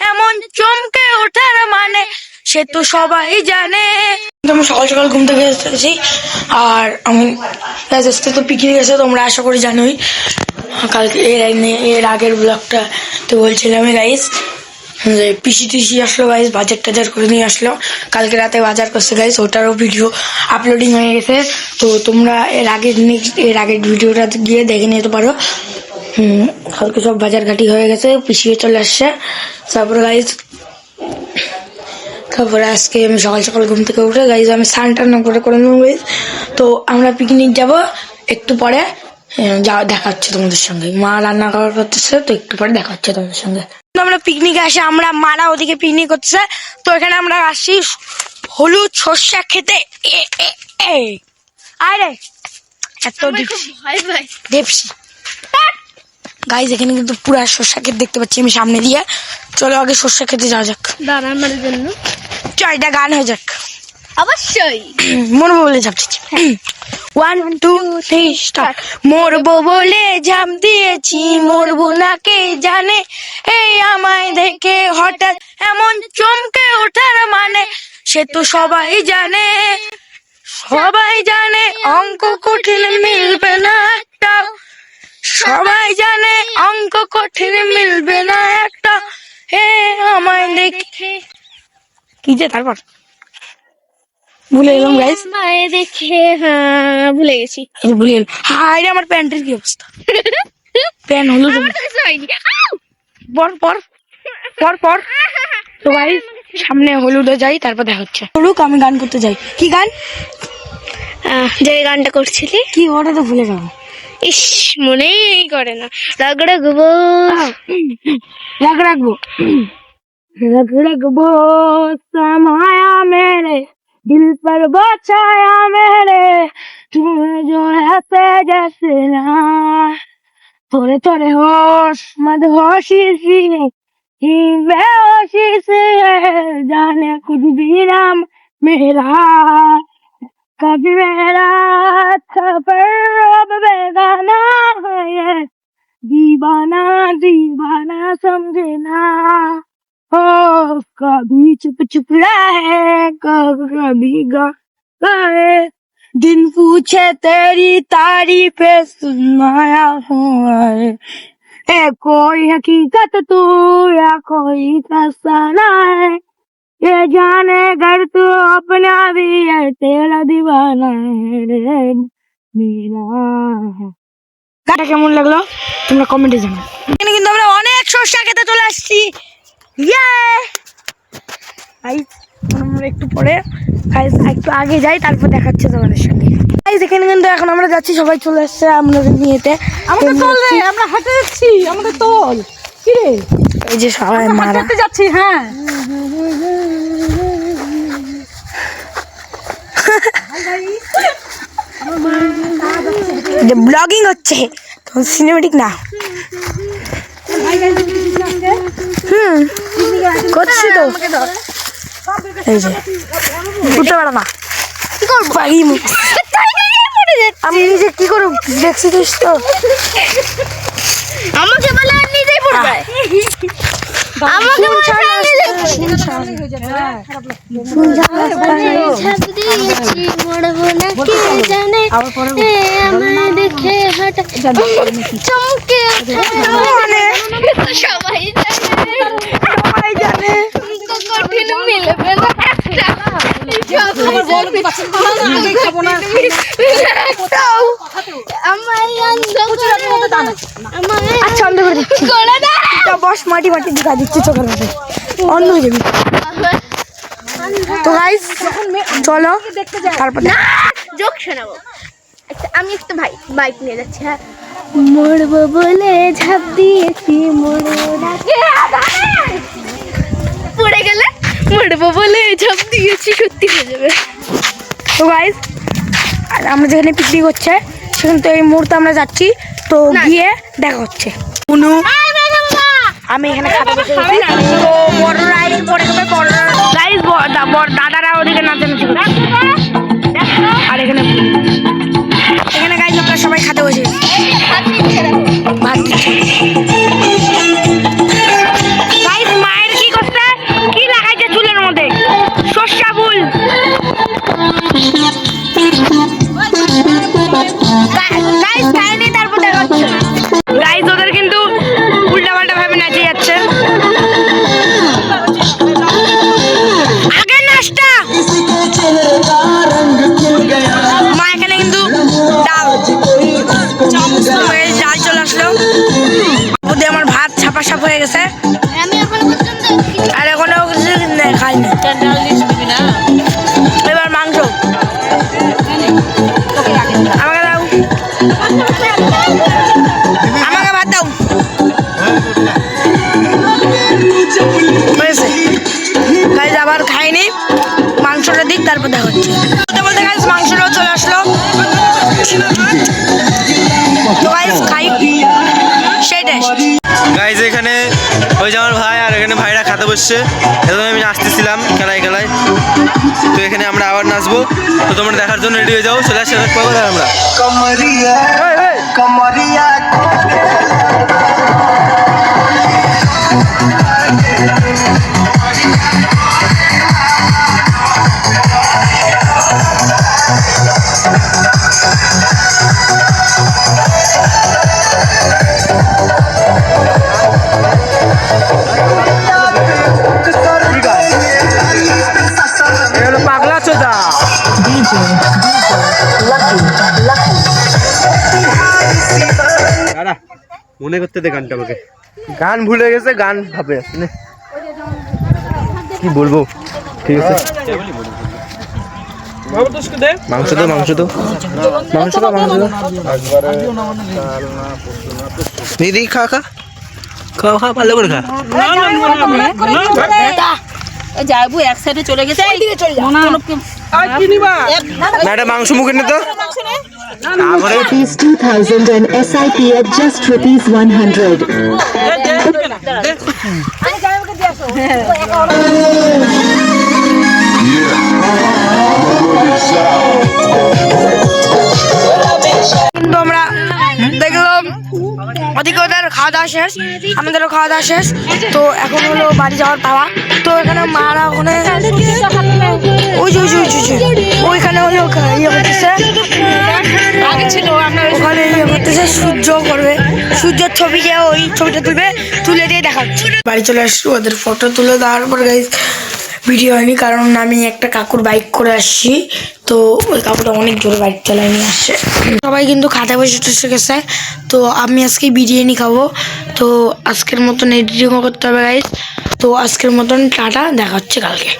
এমন চমকে ওঠার মানে সে তো সবাই জানে। আমি সকাল সকাল ঘুম থেকে এসেছি আর আমি আজকে তো পিকনিক গেছে, তোমরা আশা করি জানোই। কালকে এর আগের ব্লগটা তো বলছিলাম গাইস, পিসি টিসি আসলো গাইস, বাজার টাজার করে নিয়ে আসলো। কালকে রাতে বাজার করছে গাইস, ওটারও ভিডিও আপলোডিং হয়ে গেছে। তো তোমরা এর আগের ভিডিওটা গিয়ে দেখে নিতে পারো। কালকে সব বাজার ঘাটি হয়ে গেছে, পিছিয়ে চলে আসছে। তারপরে আজকে আমি সকাল সকাল ঘুম থেকে উঠে গাইজ আমি স্নান টান করে নেবো গাইজ। তো আমরা পিকনিক যাব একটু পরে, দেখা হচ্ছে তোমাদের সঙ্গে। মা রান্না করতেছে, তো একটু পরে দেখা হচ্ছে তোমাদের সঙ্গে। আমরা পিকনিকে আসি, আমরা মারা ওদিকে পিকনিক করতেছে, তো এখানে আমরা আসি হলুদ সর্ষা খেতে। আরে এত দেবসি গাইজ, এখানে কিন্তু পুরা সর্ষা ক্ষেত দেখতে পাচ্ছি আমি সামনে দিয়ে। চলো আগে সর্ষা খেতে যাওয়া যাক, দাঁড়ানোর জন্য এটা গান হয়ে যাক অবশ্যই। মরবো বলে ঝাঁপ দিচ্ছি, 1 2 3 স্টার্ট। মরবো বলে ঝাঁপ দিয়েছি, মরবো না কে জানে, এই আমায় দেখে হঠাৎ এমন চমকে ওঠার মানে সে তো সবাই জানে। সবাই জানে অঙ্ক কঠিন মিলবে না একটা, সবাই জানে অঙ্ক কঠিন মিলবে না একটা, হে আমায় দেখে কি যে তারপর ভুলে গেলাম গাইস, মায়ে দেখে ভুলে গেছি। ভুলে গেলাম। হাই রে, আমার প্যান্টের কি অবস্থা? প্যান্ট হলো পর তো গাইস সামনে হলুদে যাই, তারপর দেখা হচ্ছে। হলুক আমি গান করতে যাই। কি গান? যে গানটা করছিলি কি ওটা তো ভুলে যাবো। ইস, মনেই করে না। রাগ রাখবো समाया मेरे दिल पर बचाया मेरे, तुम्हें जो ऐसे जैसे ना, थोड़े थोड़े होश मदहोशी सी बेहोशी से जाने कुछ भी नाम मेरा, कभी मेरा सफर अब बेगाना है ये, दीवाना दीवाना समझना। ओ कभी चुप चुप रहे, कभी गाए, दिन पूछे तेरी तारीफे सुनाया हुआ है, कोई हकीकत तू या कोई फसाना है, ये जाने घर तू अपना भी है, तेरा दीवाना है रे मेरा। গানটা কেমন লাগলো তোমরা কমেন্টে জানাও। এখানে কিন্তু আমরা অনেক সর্ষা খেতে চলে আসছি। আমরা একটু পরে একটু আগে যাই, তারপর দেখাচ্ছে তোমাদের সঙ্গে। এখানে কিন্তু এখন আমরা যাচ্ছি, সবাই চলে আসছে আমাদের নিয়েতে। আমাদের তোল রে, আমরা হাঁটে যাচ্ছি, আমাদের তোল কি রে, এই যে সবাই মারা যাচ্ছি। হ্যাঁ ব্লগিং হচ্ছে, সিনেমেটিক না। করছি তো, এই যে উঠতে পারো না, কি করবো আমি নিজে, কি করবো দেখছিস তো, আমাকে বলে আর নিজেই পড়বে, আমাকে দেখে হঠাৎ চমকে সবাই জানে কঠিন মিলবে না একটা, আচ্ছা অন্ধ করে দিচ্ছি, বস মাটি দিখা দিচ্ছি চোখের মধ্যে, অন্ধ হয়ে যাবি। তো গাইস চলো তারপর জোক শোনাবো। আচ্ছা আমি একটা বাইক নিয়ে যাচ্ছি, হ্যাঁ, মরবো বলে ঝাঁপ দিয়েছি, মরবো না পড়ে গেলে, মরবো বলে ঝাঁপ দিয়েছি সত্যি হয়ে যাবে। তো গাইস আমরা যেখানে পিকনিক হচ্ছে সেখানে তো এই মুহূর্তে আমরা যাচ্ছি, তো গিয়ে দেখা হচ্ছে। আমি এখানে খাতা বসে গেছি, তো বড়রা পরে গাইস দাদারা ওদিকে নাচানাচি করছে, আর এখানে গাইস আমরা সবাই খাতে বসে ভাত দিচ্ছি। পাশাপ হয়ে গেছে আমি এখন পর্যন্ত আর এখনো কিছু খাইনি। এবার মাংস আমাকে দাও, আমাকে ভাত দাও। হয়েছে গাইজ, আবার খাইনি, মাংসটা দিক তারপর দেখা হচ্ছে। বলতে বলতে গাইজ মাংসটাও চলে আসলো। তো গাইজ খাই, সেটাই গাইজ এখানে ওই যে আমার ভাই আর এখানে ভাইরা খাতে বসছে, এজন্য আমি নাচতেছিলাম খেলায় খেলায়। তো এখানে আমরা আবার নাচবো, তো তোমরা দেখার জন্য রেডি হয়ে যাও। চলে আসছে আমরা कमरिया कमरिया পাগলা চোদা দাদা মনে করতে দে গানটা আমাকে। গান ভুলে গেছে, গান ভাবে আসলে কি বলবো। ঠিক আছে, মাংস তো মাংস তো মাংস তো মাংস তো দিদি খা খা খাও, খা ভালো করে খা। যাইবো এক সাইডে চলে গেছে ম্যাডাম মাংস মুখে নে তো। Rupees 2,000 and SIP at just rupees 100. কিন্তু আমরা দেখলাম ওদিকে ওদের খাওয়া দাওয়া শেষ, আমাদেরও খাওয়া দাওয়া শেষ। তো এখন হলো বাড়ি যাওয়ার পাওয়া। তো এখানে মারা ওখানে ওইখানে হলো ইয়ে করতেছে, ওখানে ইয়ে করতেছে, সূর্য করবে, সূর্যের ছবি যে ওই ছবিটা তুলবে, তুলে দিয়ে দেখাচ্ছে। বাড়ি চলে আসছি, ওদের ফটো তুলে দেওয়ার পর গাইজ ভিডিও হয়নি, কারণ আমি একটা কাকুর বাইক করে আসছি। তো ওই কাকুটা অনেক জোরে বাইক চালায় নিয়ে আসছে। সবাই কিন্তু খাতা বসে টসে গেছে। তো আমি আজকে বিরিয়ানি খাবো। তো আজকের মতন এডিটিংও করতে হবে গাইজ। তো আজকের মতন টাটা, দেখা হচ্ছে কালকে।